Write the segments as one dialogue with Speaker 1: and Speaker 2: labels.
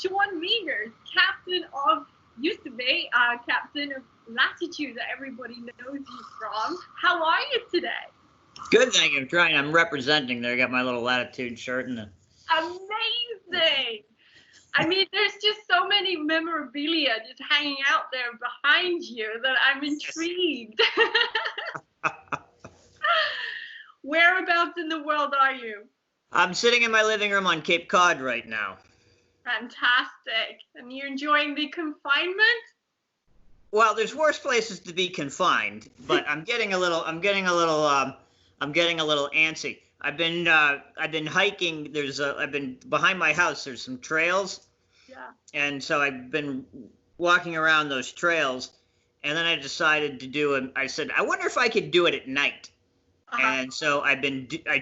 Speaker 1: Sean Meagher, captain of, used to be captain of Latitude that everybody knows you from. How are you today?
Speaker 2: Good, thank you. I'm representing there. I got my little Latitude shirt and the...
Speaker 1: Amazing. I mean, there's just so many memorabilia just hanging out there behind you that I'm intrigued. Whereabouts in the world are you?
Speaker 2: I'm sitting in my living room on Cape Cod right now.
Speaker 1: Fantastic. And you're enjoying the confinement?
Speaker 2: Well, there's worse places to be confined, but I'm getting a little antsy. I've been hiking. I've been behind my house. There's some trails.
Speaker 1: Yeah.
Speaker 2: And so I've been walking around those trails, and then I decided to I said, I wonder if I could do it at night. And so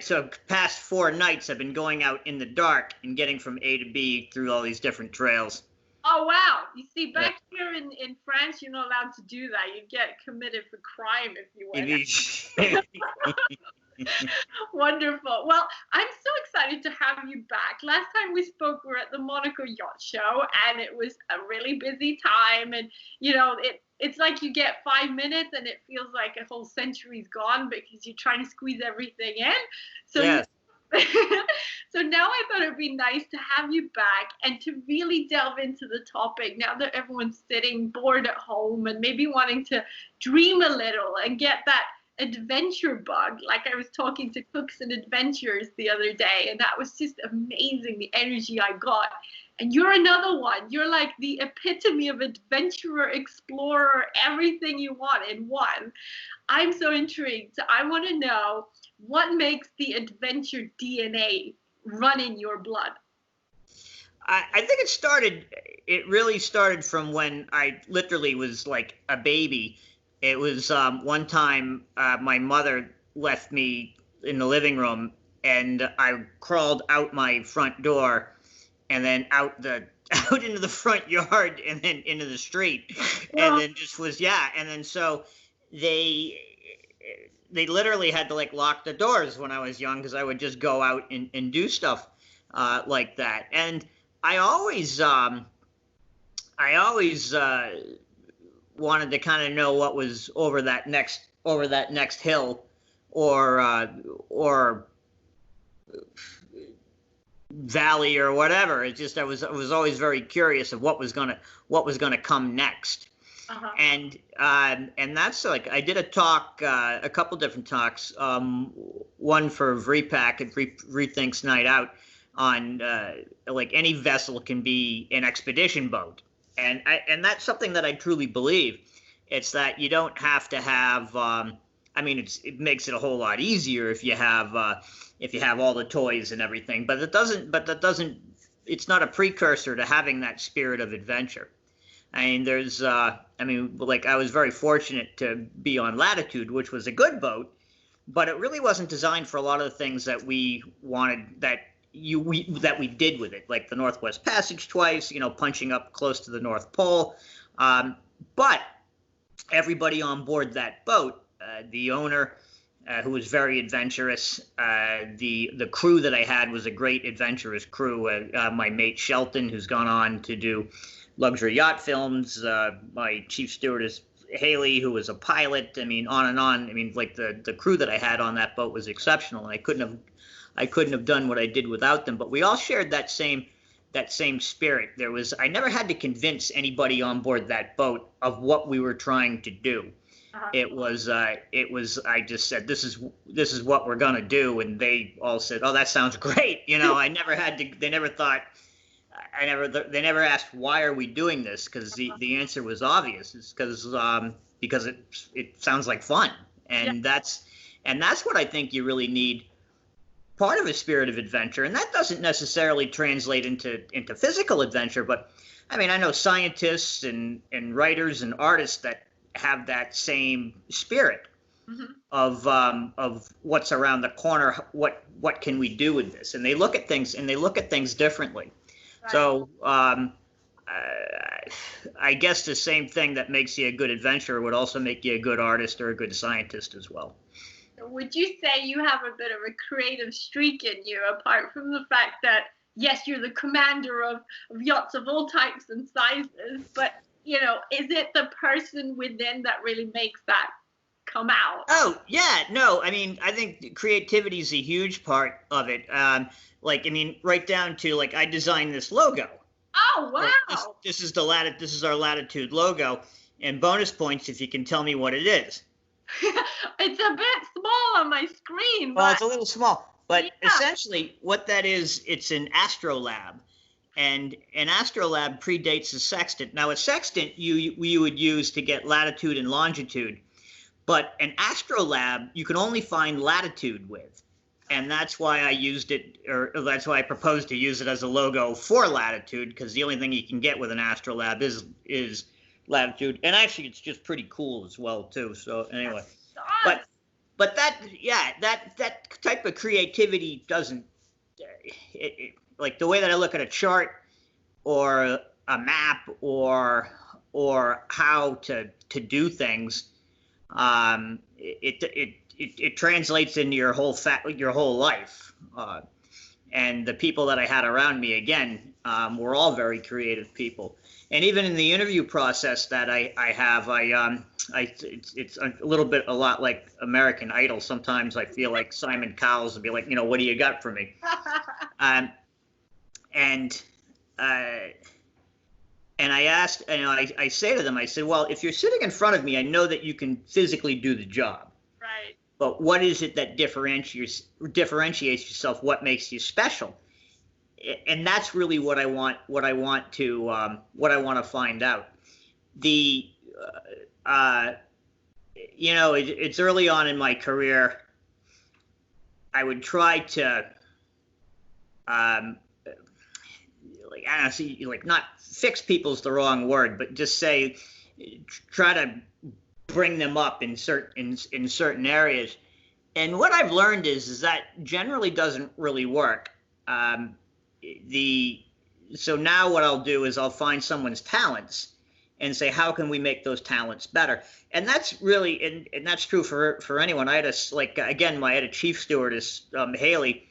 Speaker 2: so past 4 nights, I've been going out in the dark and getting from A to B through all these different trails.
Speaker 1: Oh, wow. You see, back here in France, you're not allowed to do that. You get committed for crime if you went. Wonderful. Well, I'm so excited to have you back. Last time we spoke, we were at the Monaco Yacht Show, and it was a really busy time. And, you know, it's like you get 5 minutes, and it feels like a whole century's gone because you're trying to squeeze everything in. So,
Speaker 2: yes.
Speaker 1: So now I thought it'd be nice to have you back and to really delve into the topic now that everyone's sitting bored at home and maybe wanting to dream a little and get that adventure bug. Like I was talking to Cooks and Adventures the other day, and that was just amazing, the energy I got. And you're another one. You're like the epitome of adventurer, explorer, everything you want in one. I'm so intrigued. I want to know what makes the adventure DNA run in your blood.
Speaker 2: I think it really started from when I literally was like a baby. It was one time my mother left me in the living room, and I crawled out my front door and then out into the front yard and then into the street. Well, and then just was, and then so they literally had to like lock the doors when I was young because I would just go out and do stuff like that. And I always wanted to kind of know what was over that next hill or valley or whatever. It just I was always very curious of what was gonna come next. And that's like I did a talk, a couple different talks, one for VREPAC at Rethinks Night Out on like any vessel can be an expedition boat, and that's something that I truly believe. It's that you don't have to have. I mean, it makes it a whole lot easier if you have all the toys and everything, but that doesn't. It's not a precursor to having that spirit of adventure. I mean, like I was very fortunate to be on Latitude, which was a good boat, but it really wasn't designed for a lot of the things that we wanted that we did with it, like the Northwest Passage twice, punching up close to the North Pole. But everybody on board that boat, the owner, who was very adventurous, the crew that I had was a great adventurous crew. My mate Shelton, who's gone on to do luxury yacht films, my chief stewardess Haley, who was a pilot. I mean, on and on. I mean, like the crew that I had on that boat was exceptional, and I couldn't have done what I did without them. But we all shared that same spirit. I never had to convince anybody on board that boat of what we were trying to do. It was I just said, this is what we're gonna do, and they all said, oh, that sounds great. I never had to. They never thought. They never asked, why are we doing this? Because the answer was obvious. It's because it sounds like fun, and that's what I think you really need. Part of a spirit of adventure, and that doesn't necessarily translate into physical adventure. But I mean, I know scientists and writers and artists that have that same spirit of what's around the corner. What can we do with this? And they look at things differently. Right. So I guess the same thing that makes you a good adventurer would also make you a good artist or a good scientist as well.
Speaker 1: Would you say you have a bit of a creative streak in you, apart from the fact that yes, you're the commander of yachts of all types and sizes, but, you know, is it the person within that really makes that come out?
Speaker 2: Oh, yeah, no, I mean, I think creativity is a huge part of it. Like, I mean, right down to, like, I designed this logo.
Speaker 1: Oh, wow.
Speaker 2: This is this is our Latitude logo, and bonus points if you can tell me what it is.
Speaker 1: It's a bit small on my screen.
Speaker 2: Well, it's a little small, but essentially what that is, it's an astrolabe. And an astrolabe predates a sextant. Now, a sextant you would use to get latitude and longitude, but an astrolabe you can only find latitude with. And that's why I used it, or that's why I proposed to use it as a logo for latitude, because the only thing you can get with an astrolabe is latitude. And actually, it's just pretty cool as well, too. So anyway, but that, yeah, that type of creativity doesn't, like the way that I look at a chart or a map or how to do things, it translates into your whole life. And the people that I had around me, again, were all very creative people. And even in the interview process that I have, it's a lot like American Idol. Sometimes I feel like Simon Cowell would be like, you know, what do you got for me? And I asked, you know, I say to them, I said, well, if you're sitting in front of me, I know that you can physically do the job.
Speaker 1: Right.
Speaker 2: But what is it that differentiates yourself? What makes you special? And that's really what I want to find out. You know, it's early on in my career. I would try to, like, I don't know, like, not fix people's the wrong word, but just say, try to bring them up in certain areas. And what I've learned is that generally doesn't really work. So now what I'll do is I'll find someone's talents and say, how can we make those talents better? And that's really, and that's true for anyone. I had I had a chief stewardess, Haley,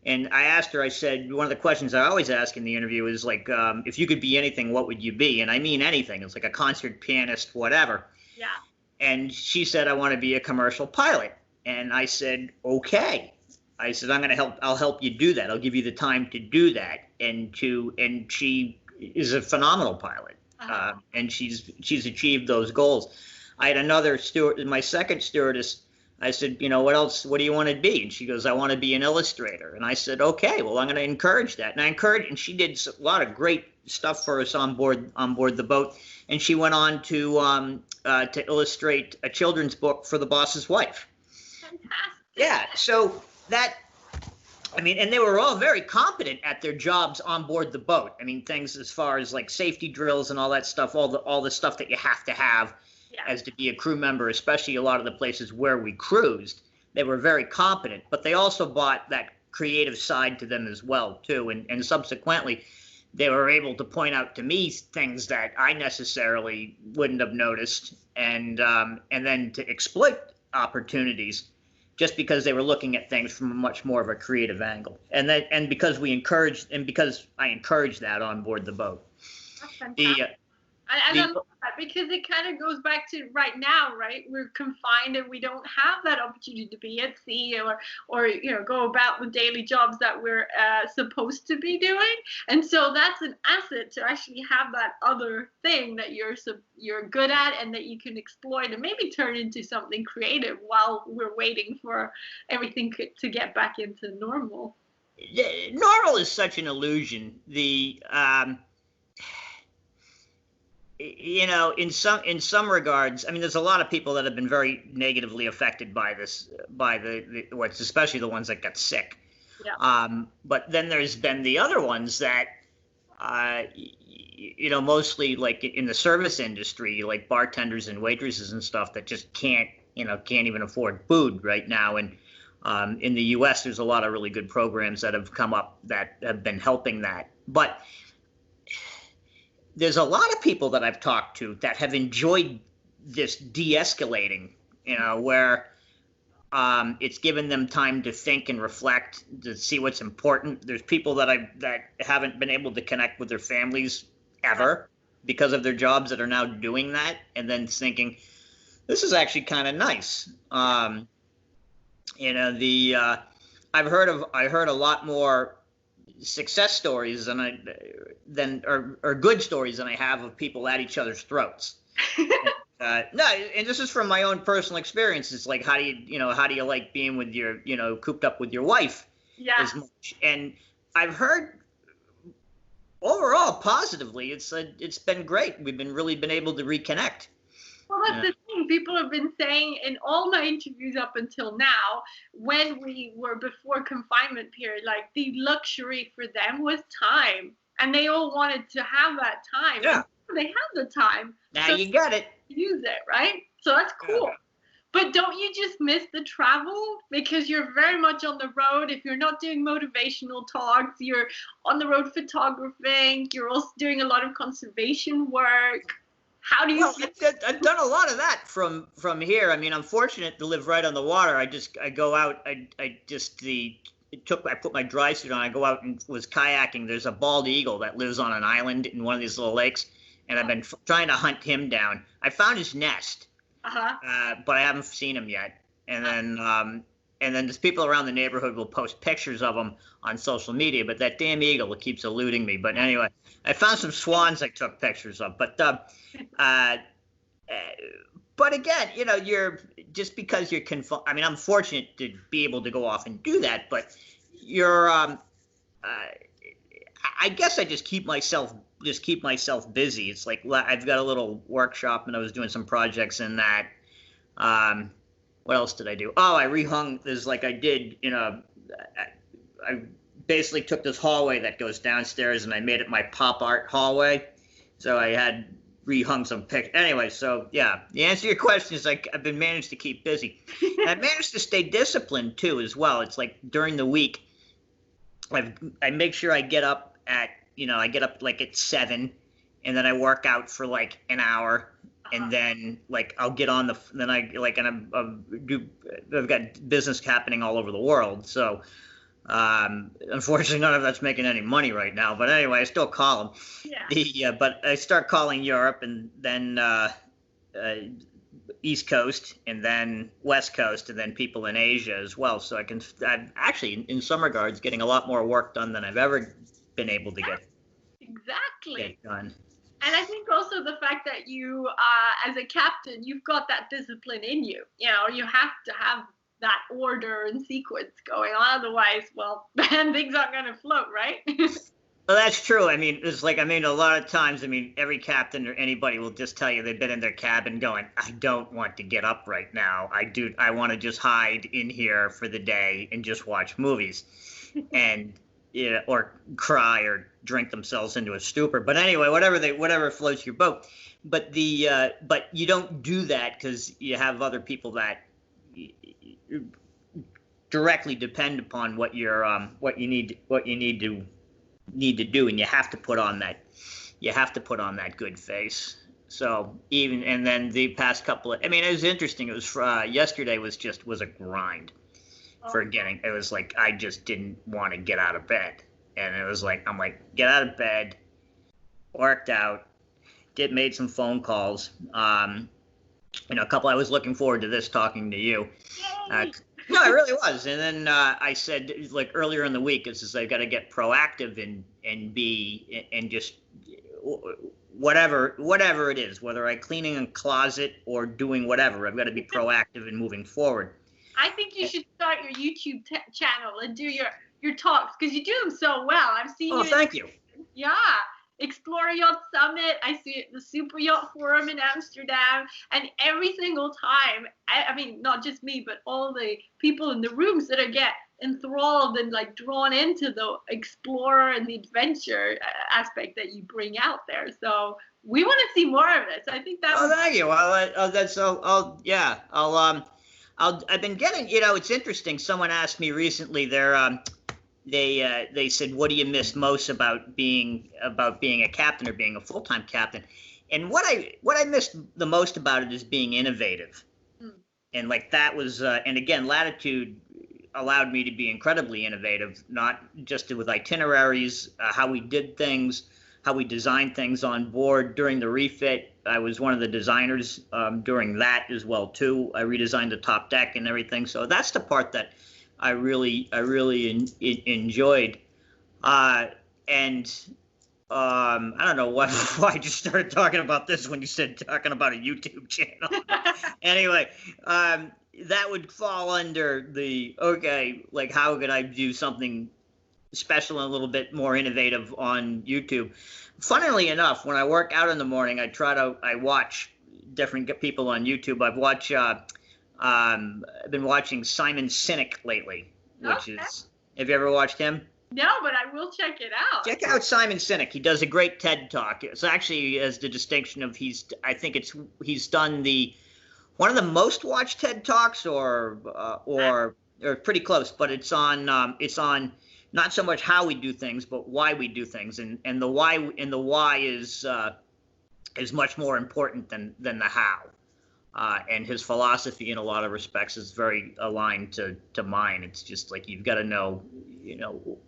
Speaker 2: and I asked her, I said, one of the questions I always ask in the interview is like, if you could be anything, what would you be? And I mean anything. It's like a concert pianist, whatever.
Speaker 1: Yeah. And
Speaker 2: she said, I want to be a commercial pilot. And I said, okay. I said, I'll help you do that. I'll give you the time to do that. And she is a phenomenal pilot. And she's achieved those goals. I had another steward, my second stewardess. I said, you know, what do you want to be? And she goes, I want to be an illustrator. And I said, okay, well, I'm going to encourage that. And she did a lot of great stuff for us on board the boat. And she went on to illustrate a children's book for the boss's wife.
Speaker 1: Fantastic.
Speaker 2: Yeah. So that, I mean, and they were all very competent at their jobs on board the boat. I mean, things as far as like safety drills and all that stuff, all the stuff that you have to have as to be a crew member, especially a lot of the places where we cruised. They were very competent, but they also brought that creative side to them as well, too. And subsequently, they were able to point out to me things that I necessarily wouldn't have noticed, and then to exploit opportunities just because they were looking at things from a much more of a creative angle. And because I encouraged that on board the boat.
Speaker 1: That's fantastic. I love that because it kind of goes back to right now, right? We're confined and we don't have that opportunity to be at sea or you know, go about the daily jobs that we're supposed to be doing. And so that's an asset to actually have that other thing that you're good at and that you can exploit and maybe turn into something creative while we're waiting for everything to get back into normal.
Speaker 2: Normal is such an illusion. You know, in some regards, I mean, there's a lot of people that have been very negatively affected by this, especially the ones that got sick. Yeah. But then there's been the other ones that, you know, mostly like in the service industry, like bartenders and waitresses and stuff that just can't even afford food right now. And in the U.S., there's a lot of really good programs that have come up that have been helping that. But there's a lot of people that I've talked to that have enjoyed this de-escalating, you know, where It's given them time to think and reflect, to see what's important. There's people that haven't been able to connect with their families ever because of their jobs that are now doing that, and then thinking, this is actually kind of nice. You know, I heard a lot more success stories or good stories than I have of people at each other's throats. No, and this is from my own personal experience. It's like, how do you like being with your, cooped up with your wife as much? And I've heard overall positively, it's been great. We've really been able to reconnect.
Speaker 1: Well, that's the thing. People have been saying in all my interviews up until now, when we were before confinement period, like the luxury for them was time, and they all wanted to have that time.
Speaker 2: Yeah.
Speaker 1: And they have the time.
Speaker 2: Now
Speaker 1: so
Speaker 2: you got it.
Speaker 1: Use it, right? So that's cool. Yeah. But don't you just miss the travel because you're very much on the road? If you're not doing motivational talks, you're on the road photographing. You're also doing a lot of conservation work. How do you?
Speaker 2: Well, I've done a lot of that from here. I mean, I'm fortunate to live right on the water. I go out. I put my dry suit on. I go out and was kayaking. There's a bald eagle that lives on an island in one of these little lakes, and I've been trying to hunt him down. I found his nest, but I haven't seen him yet. And then there's people around the neighborhood will post pictures of him on social media. But that damn eagle keeps eluding me. But anyway, I found some swans I took pictures of. But again, you're just because you're confined. I mean, I'm fortunate to be able to go off and do that. But you're, I guess I just keep myself busy. It's like I've got a little workshop, and I was doing some projects in that. What else did I do? Oh, I rehung. I basically took this hallway that goes downstairs, and I made it my pop art hallway. So I had rehung some pictures. Anyway, so yeah, the answer to your question is I've been managed to keep busy. And I've managed to stay disciplined too, as well. It's like during the week, I make sure I get up at like at 7, and then I work out for like an hour. And then, like, I'll get on I've got business happening all over the world. So, unfortunately, none of that's making any money right now. But anyway, I still call them. Yeah. But I start calling Europe, and then East Coast, and then West Coast, and then people in Asia as well. So I'm actually, in some regards, getting a lot more work done than I've ever been able to get done.
Speaker 1: And I think also the fact that you, as a captain, you've got that discipline in you. You have to have that order and sequence going on. Otherwise, well, things aren't going to float, right?
Speaker 2: Well, that's true. I mean, a lot of times, every captain or anybody will just tell you they've been in their cabin going, I don't want to get up right now. I want to just hide in here for the day and just watch movies. And or cry or drink themselves into a stupor. But anyway, whatever floats your boat. But but you don't do that because you have other people that directly depend upon what you need to do, and you have to put on that good face. So and then the past couple it was interesting. It was yesterday was a grind. It was like I just didn't want to get out of bed, and it was like get out of bed, worked out, made some phone calls. I was looking forward to this, talking to you. No, I really was. And then I said, like earlier in the week, I've got to get proactive and just whatever it is, whether I'm cleaning a closet or doing whatever, I've got to be proactive in moving forward.
Speaker 1: I think you should start your YouTube channel and do your talks, because you do them so well. I've seen you.
Speaker 2: Oh, thank you.
Speaker 1: Yeah. Explore Yacht Summit. I see it, the Super Yacht Forum in Amsterdam. And every single time, not just me, but all the people in the rooms that get enthralled and like drawn into the explorer and the adventure aspect that you bring out there. So we want to see more of this. I think that.
Speaker 2: Oh, thank you. Well, I've been getting, it's interesting. Someone asked me recently, they said, what do you miss most about being a captain or being a full-time captain? And what I missed the most about it is being innovative. And like that was, and again, latitude allowed me to be incredibly innovative, not just with itineraries, how we did things, how we designed things on board during the refit. I was one of the designers during that as well too. I redesigned the top deck and everything. So that's the part that I really enjoyed. And I don't know why I just started talking about this when you said talking about a YouTube channel. Anyway, that would fall under the, okay, like how could I do something special and a little bit more innovative on YouTube? Funnily enough, when I work out in the morning, I watch different people on YouTube. I've been watching Simon Sinek lately, which is, have you ever watched him?
Speaker 1: No, but I will check it out.
Speaker 2: Check out Simon Sinek. He does a great TED Talk. It's actually as the distinction of he's done one of the most watched TED Talks or pretty close, but it's on not so much how we do things, but why we do things, and the why is much more important than the how. And his philosophy in a lot of respects is very aligned to mine. It's just like you've got to know,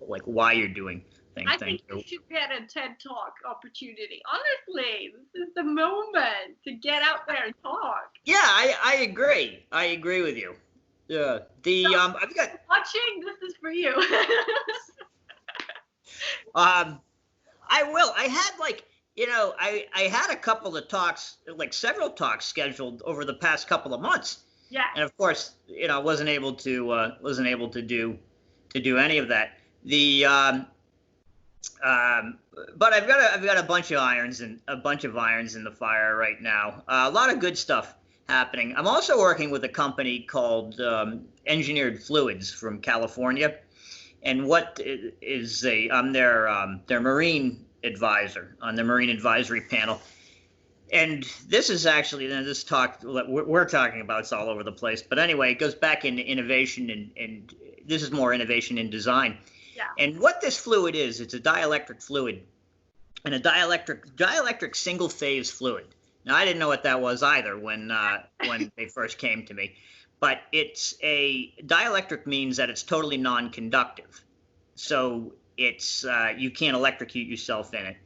Speaker 2: like why you're doing things.
Speaker 1: I think you should get a TED Talk opportunity. Honestly, this is the moment to get out there and talk.
Speaker 2: Yeah, I agree. I agree with you. Yeah. I've got
Speaker 1: watching. This is for you.
Speaker 2: I will. I had I had a couple of talks, like several talks scheduled over the past couple of months.
Speaker 1: Yeah.
Speaker 2: And of course, I wasn't able to do any of that. But I've got a bunch of irons in the fire right now. A lot of good stuff happening. I'm also working with a company called Engineered Fluids from California, and what is I'm their marine advisor on the marine advisory panel. And this is actually this talk we're talking about, it's all over the place, but anyway, it goes back into innovation, and this is more innovation in design.
Speaker 1: Yeah. And
Speaker 2: what this fluid is, it's a dielectric fluid, and a dielectric single phase fluid. Now, I didn't know what that was either when they first came to me, but it's a dielectric means that it's totally non-conductive. So it's you can't electrocute yourself in it.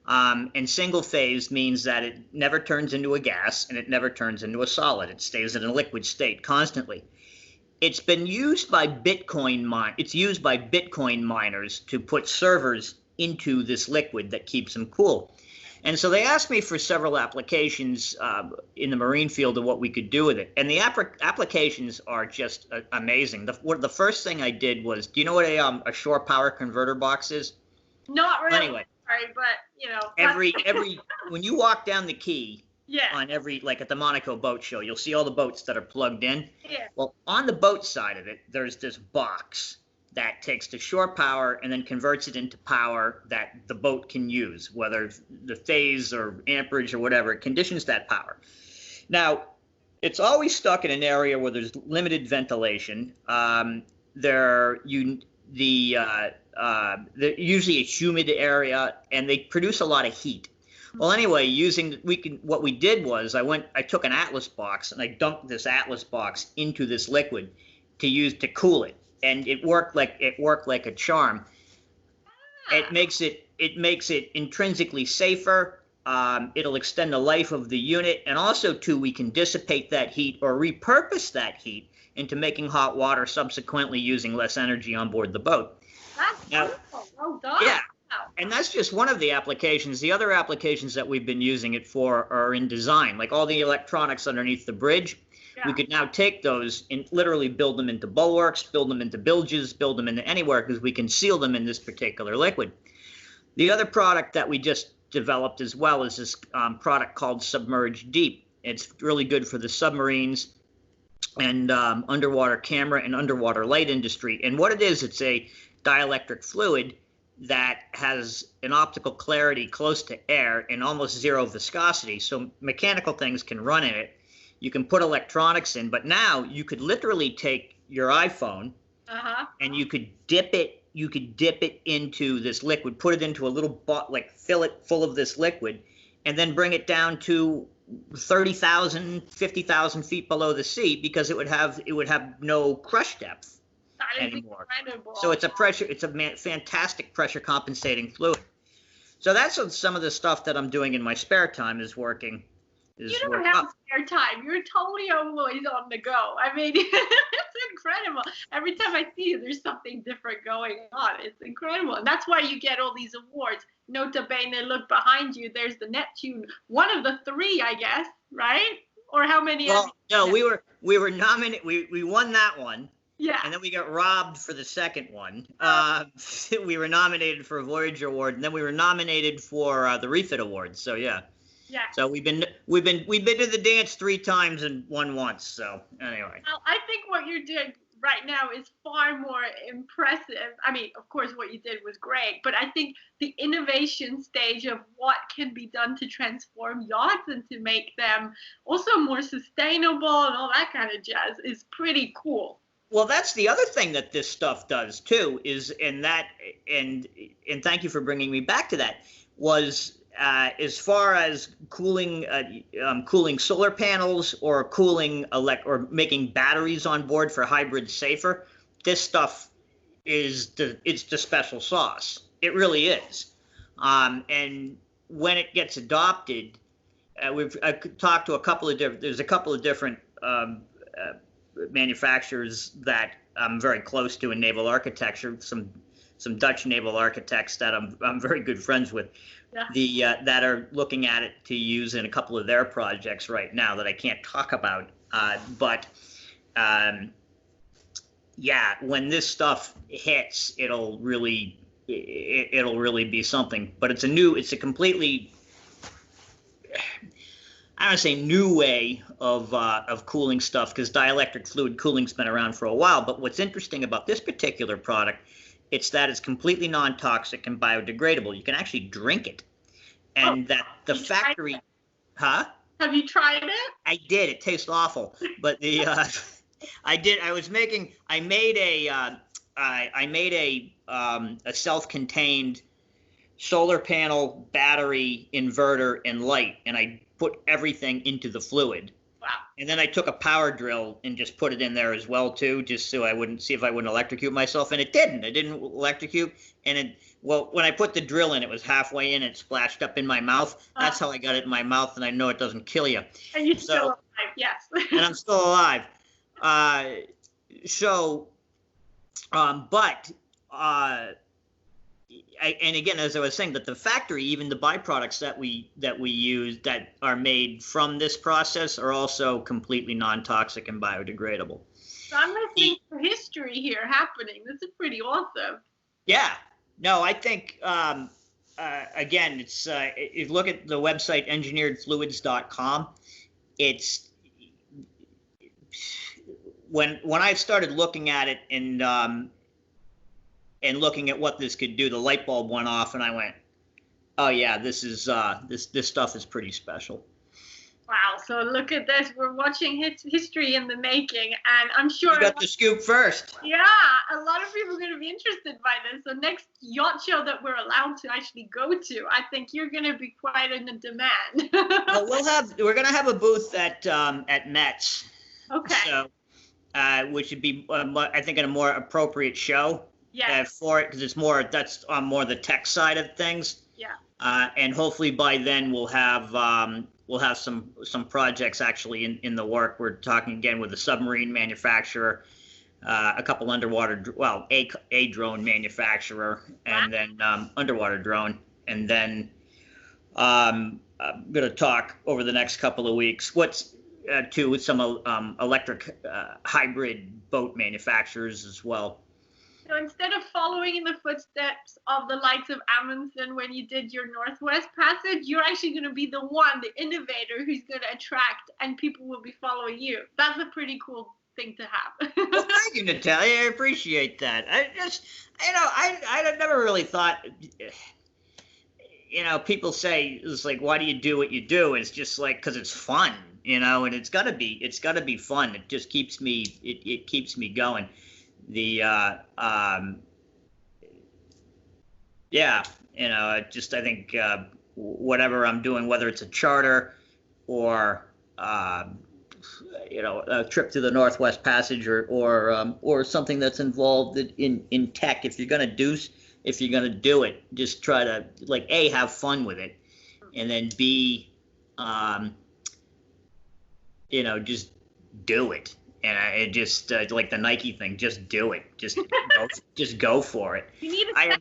Speaker 2: And single phase means that it never turns into a gas and it never turns into a solid. It stays in a liquid state constantly. It's been used by Bitcoin miners to put servers into this liquid that keeps them cool. And so they asked me for several applications in the marine field of what we could do with it. And the applications are just amazing. The first thing I did was, do you know what a shore power converter box is?
Speaker 1: Not really.
Speaker 2: Anyway,
Speaker 1: sorry, but
Speaker 2: every when you walk down the quay,
Speaker 1: yeah,
Speaker 2: on like at the Monaco boat show, you'll see all the boats that are plugged in.
Speaker 1: Yeah.
Speaker 2: Well, on the boat side of it, there's this box that takes the shore power and then converts it into power that the boat can use, whether the phase or amperage or whatever, it conditions that power. Now, it's always stuck in an area where there's limited ventilation. They're usually a humid area, and they produce a lot of heat. Well, anyway, what we did was I took an Atlas box and I dumped this Atlas box into this liquid to cool it. And it worked like a charm. It makes it intrinsically safer. It'll extend the life of the unit, and also too, we can dissipate that heat or repurpose that heat into making hot water, subsequently using less energy on board the boat.
Speaker 1: That's beautiful. Well done.
Speaker 2: Yeah, and that's just one of the applications. The other applications that we've been using it for are in design, like all the electronics underneath the bridge. Yeah. We could now take those and literally build them into bulwarks, build them into bilges, build them into anywhere, because we can seal them in this particular liquid. The other product that we just developed as well is this product called Submerged Deep. It's really good for the submarines and underwater camera and underwater light industry. And what it is, it's a dielectric fluid that has an optical clarity close to air and almost zero viscosity, so mechanical things can run in it. You can put electronics in, but now you could literally take your iPhone and you could dip it into this liquid, put it into a little fill it full of this liquid, and then bring it down to 30,000, 50,000 feet below the sea, because it would have no crush depth anymore.
Speaker 1: Incredible.
Speaker 2: So it's a fantastic pressure compensating fluid. So that's what some of the stuff that I'm doing in my spare time is working.
Speaker 1: You don't have spare time. You're totally always on the go. I mean, it's incredible. Every time I see you, there's something different going on. It's incredible. And that's why you get all these awards. Nota bene, look behind you. There's the Neptune, one of the 3, I guess, right? Or how many?
Speaker 2: Well, no, we were nominated. We won that one.
Speaker 1: Yeah.
Speaker 2: And then we got robbed for the second one. We were nominated for a Voyager Award, and then we were nominated for the Refit Award. So yeah.
Speaker 1: Yeah.
Speaker 2: So we've been to the dance 3 times and won once. So anyway.
Speaker 1: Well, I think what you're doing right now is far more impressive. I mean, of course, what you did was great, but I think the innovation stage of what can be done to transform yachts and to make them also more sustainable and all that kind of jazz is pretty cool.
Speaker 2: Well, that's the other thing that this stuff does too, is and thank you for bringing me back to that, was as far as cooling solar panels or or making batteries on board for hybrids safer. This stuff it's the special sauce. It really is. And when it gets adopted, I've talked to there's a couple of different manufacturers that I'm very close to in naval architecture, some Dutch naval architects that I'm very good friends with, that are looking at it to use in a couple of their projects right now that I can't talk about. But when this stuff hits, it'll really be something. But it's a completely, I don't want to say new way of cooling stuff, because dielectric fluid cooling's been around for a while. But what's interesting about this particular product, it's that it's completely non-toxic and biodegradable. You can actually drink it, and that the factory, huh?
Speaker 1: Have you tried it?
Speaker 2: I did. It tastes awful, but the I did. I made a self-contained solar panel, battery, inverter, and light, and I put everything into the fluid.
Speaker 1: Wow.
Speaker 2: And then I took a power drill and just put it in there as well too, just so I wouldn't see if I wouldn't electrocute myself. And it didn't. It didn't electrocute. And when I put the drill in, it was halfway in. It splashed up in my mouth. That's how I got it in my mouth, and I know it doesn't kill you.
Speaker 1: And you're still alive, yes.
Speaker 2: And I'm still alive. And again, as I was saying, that the factory, even the byproducts that we use that are made from this process are also completely non-toxic and biodegradable.
Speaker 1: So I'm listening to history here happening. This is pretty awesome.
Speaker 2: Yeah. No, I think again, it's if you look at the website engineeredfluids.com, it's when I started looking at it and looking at what this could do, the light bulb went off, and I went, "Oh yeah, this is this stuff is pretty special."
Speaker 1: Wow! So look at this. We're watching history in the making, and I'm sure
Speaker 2: you got the scoop first.
Speaker 1: Yeah, a lot of people are going to be interested by this. So next yacht show that we're allowed to actually go to, I think you're going to be quite in demand.
Speaker 2: Well, we're going to have a booth at Metz.
Speaker 1: Okay.
Speaker 2: So, which would be I think a more appropriate show.
Speaker 1: Yeah.
Speaker 2: For it, because that's on more the tech side of things.
Speaker 1: Yeah.
Speaker 2: And hopefully by then we'll have some projects actually in the work. We're talking again with a submarine manufacturer, a couple a drone manufacturer, and then underwater drone, and then I'm gonna talk over the next couple of weeks with some electric hybrid boat manufacturers as well.
Speaker 1: So instead of following in the footsteps of the likes of Amundsen when you did your Northwest Passage, you're actually going to be the innovator who's going to attract, and people will be following you. That's a pretty cool thing to have.
Speaker 2: Well, thank you, Natalia. I appreciate that. I never really thought, people say, it's like, why do you do what you do? It's just like, because it's fun, and it's gotta be fun. It just keeps me, it keeps me going. I think whatever I'm doing, whether it's a charter or a trip to the Northwest Passage or something that's involved in tech. If you're gonna do it, just try to A, have fun with it, and then B, just do it. And it just like the Nike thing, just do it. Just go for it.
Speaker 1: You need a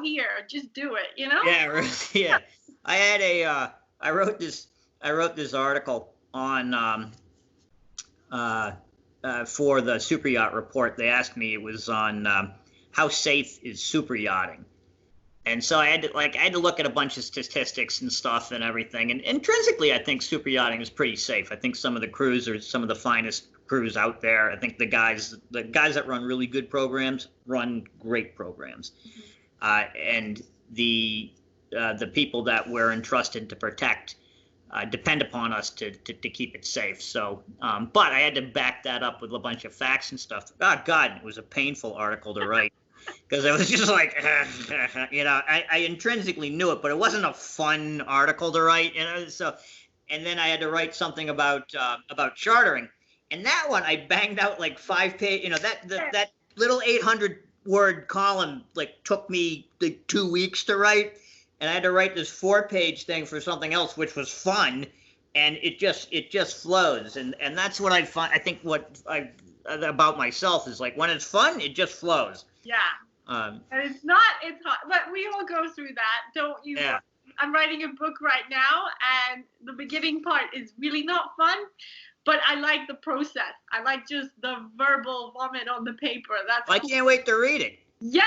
Speaker 1: here. Just do it.
Speaker 2: Yeah, really, yeah. I wrote this article on for the super yacht report. They asked me, it was on how safe is super yachting. And so I had to look at a bunch of statistics and stuff and everything. And intrinsically, I think super yachting is pretty safe. I think some of the crews are some of the finest crews out there. I think the guys that run really good programs run great programs. And the people that we're entrusted to protect depend upon us to keep it safe. So, but I had to back that up with a bunch of facts and stuff. Oh God, it was a painful article to write. Because it was just like, I intrinsically knew it, but it wasn't a fun article to write, So, and then I had to write something about chartering, and that one I banged out like 5 pages. That little 800-word column took me 2 weeks to write, and I had to write this 4-page thing for something else, which was fun, and it just flows, and that's what I find. I think about myself is when it's fun, it just flows.
Speaker 1: Yeah. And it's hard, but we all go through that, don't you?
Speaker 2: Yeah.
Speaker 1: I'm writing a book right now, and the beginning part is really not fun, but I like the process. I like just the verbal vomit on the paper. That's
Speaker 2: I can't wait to read it.
Speaker 1: Yes.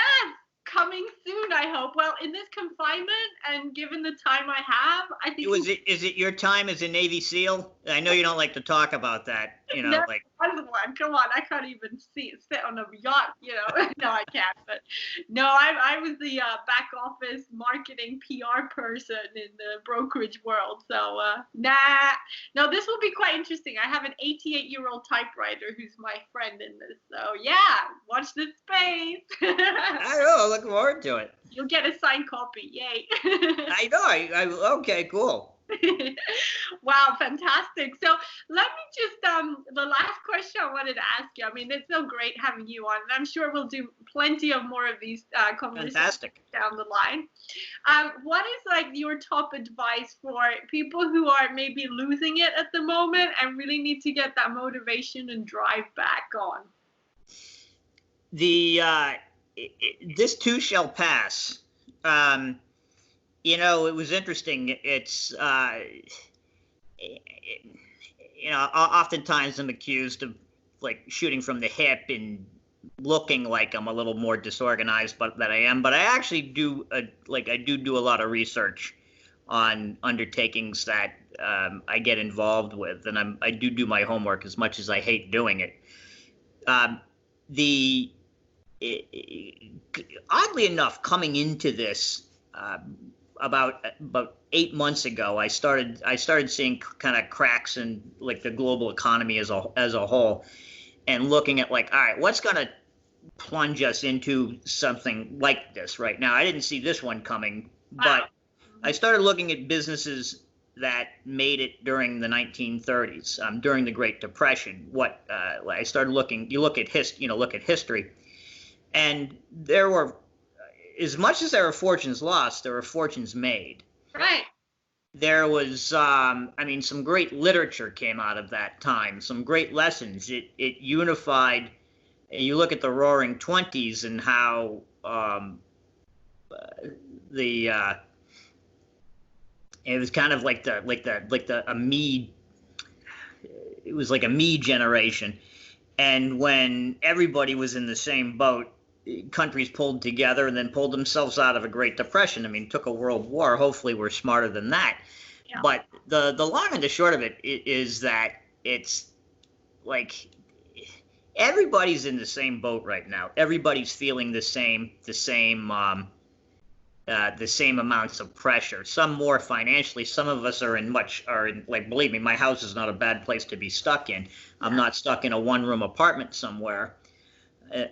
Speaker 1: Coming soon, I hope. Well, in this confinement, and given the time I have, I think.
Speaker 2: Is it your time as a Navy SEAL? I know you don't like to talk about that.
Speaker 1: No, come on, I can't even sit on a yacht. No, I can't. But no, I was the back office marketing PR person in the brokerage world. So no, this will be quite interesting. I have an 88-year-old typewriter who's my friend in this. So yeah, watch this space.
Speaker 2: I know. Looking forward to it.
Speaker 1: You'll get a signed copy. Yay.
Speaker 2: I know. Okay, cool.
Speaker 1: Wow, fantastic. So let me just the last question I wanted to ask you. I mean, it's so great having you on, and I'm sure we'll do plenty of more of these conversations down the line. What is your top advice for people who are maybe losing it at the moment and really need to get that motivation and drive back on?
Speaker 2: This too shall pass. It was interesting. It's, oftentimes I'm accused of shooting from the hip and looking like I'm a little more disorganized than I am. But I actually do, I do a lot of research on undertakings that I get involved with, and I do my homework as much as I hate doing it. Oddly enough, coming into this, about 8 months ago, I started seeing kind of cracks in the global economy as a whole, and looking at all right, what's going to plunge us into something like this right now? I didn't see this one coming, but I started looking at businesses that made it during the 1930s, during the Great Depression. I started looking. You look at history, and there were, as much as there were fortunes lost, there were fortunes made.
Speaker 1: Right.
Speaker 2: There was, some great literature came out of that time, some great lessons. It unified. You look at the Roaring Twenties and how it was kind of like a me. It was like a me generation, and when everybody was in the same boat, countries pulled together and then pulled themselves out of a Great Depression. I mean, took a world war. Hopefully we're smarter than that. Yeah. But the long and the short of it is that it's everybody's in the same boat right now. Everybody's feeling the same amounts of pressure. Some more financially. Some of us are in believe me, my house is not a bad place to be stuck in. I'm not stuck in a one-room apartment somewhere.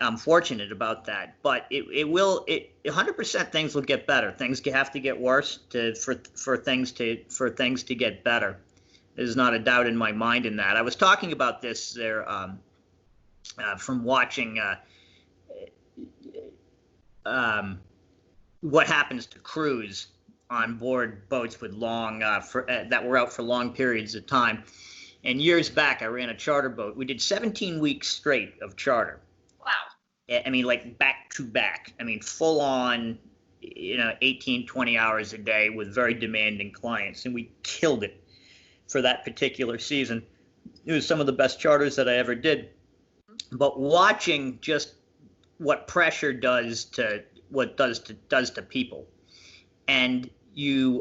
Speaker 2: I'm fortunate about that, but it will 100% things will get better. Things have to get worse for things to get better. There's not a doubt in my mind in that. I was talking about this there from watching what happens to crews on board boats with long that were out for long periods of time. And years back, I ran a charter boat. We did 17 weeks straight of charter.
Speaker 1: Wow.
Speaker 2: I mean, like back to back. I mean, full on, 18, 20 hours a day with very demanding clients. And we killed it for that particular season. It was some of the best charters that I ever did. But watching just what pressure does to people. And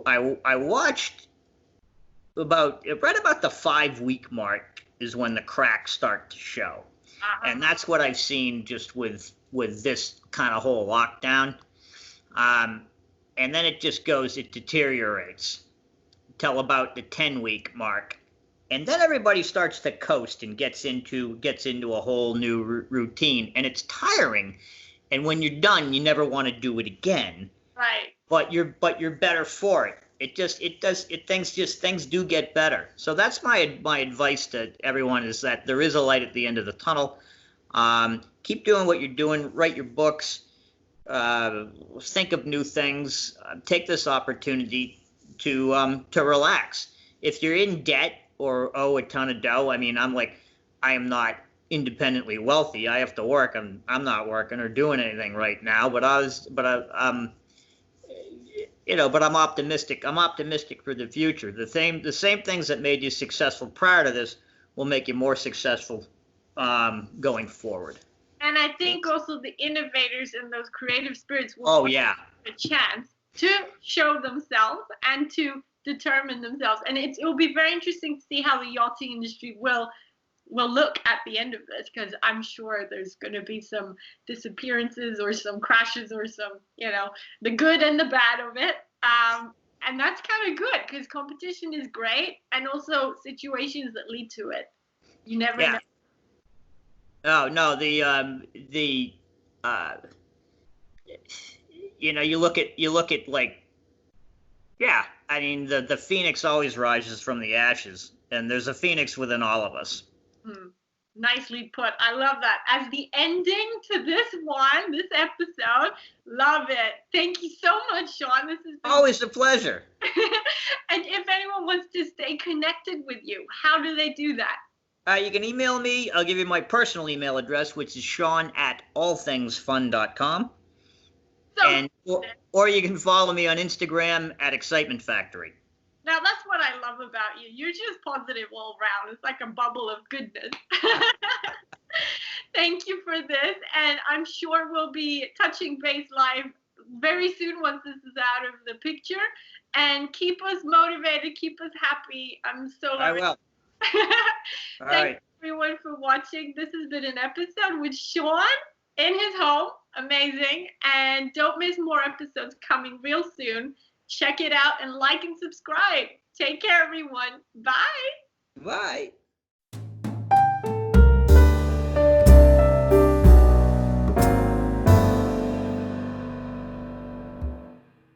Speaker 2: I watched right about the 5-week mark is when the cracks start to show. And that's what I've seen just with this kind of whole lockdown. And then it deteriorates till about the 10-week mark. And then everybody starts to coast and gets into a whole new routine, and it's tiring. And when you're done, you never want to do it again.
Speaker 1: Right.
Speaker 2: But you're better for it. Things do get better. So that's my advice to everyone, is that there is a light at the end of the tunnel. Keep doing what you're doing. Write your books. Think of new things. Take this opportunity to relax. If you're in debt or owe a ton of dough, I mean, I am not independently wealthy. I have to work. I'm not working or doing anything right now. But I'm optimistic. I'm optimistic for the future. The same things that made you successful prior to this will make you more successful going forward.
Speaker 1: And I think also the innovators and those creative spirits will have a chance to show themselves and to determine themselves. And it will be very interesting to see how the yachting industry will look at the end of this, because I'm sure there's going to be some disappearances or some crashes or some, the good and the bad of it. And that's kind of good, because competition is great, and also situations that lead to it. You never know.
Speaker 2: Oh no, you look at like, I mean, the phoenix always rises from the ashes, and there's a phoenix within all of us.
Speaker 1: Nicely put. I love that. As the ending to this episode, love it. Thank you so much, Sean. This has been
Speaker 2: always a pleasure.
Speaker 1: And if anyone wants to stay connected with you, how do they do that?
Speaker 2: You can email me. I'll give you my personal email address, which is sean@allthingsfun.com. Or you can follow me on Instagram at Excitement Factory.
Speaker 1: Now, that's what I love about you. You're just positive all around. It's like a bubble of goodness. Thank you for this. And I'm sure we'll be touching base live very soon once this is out of the picture. And keep us motivated. Keep us happy. I'm so
Speaker 2: I will.
Speaker 1: Thank you, everyone, for watching. This has been an episode with Sean in his home. Amazing. And don't miss more episodes coming real soon. Check it out and like and subscribe. Take care, everyone. Bye.
Speaker 2: Bye.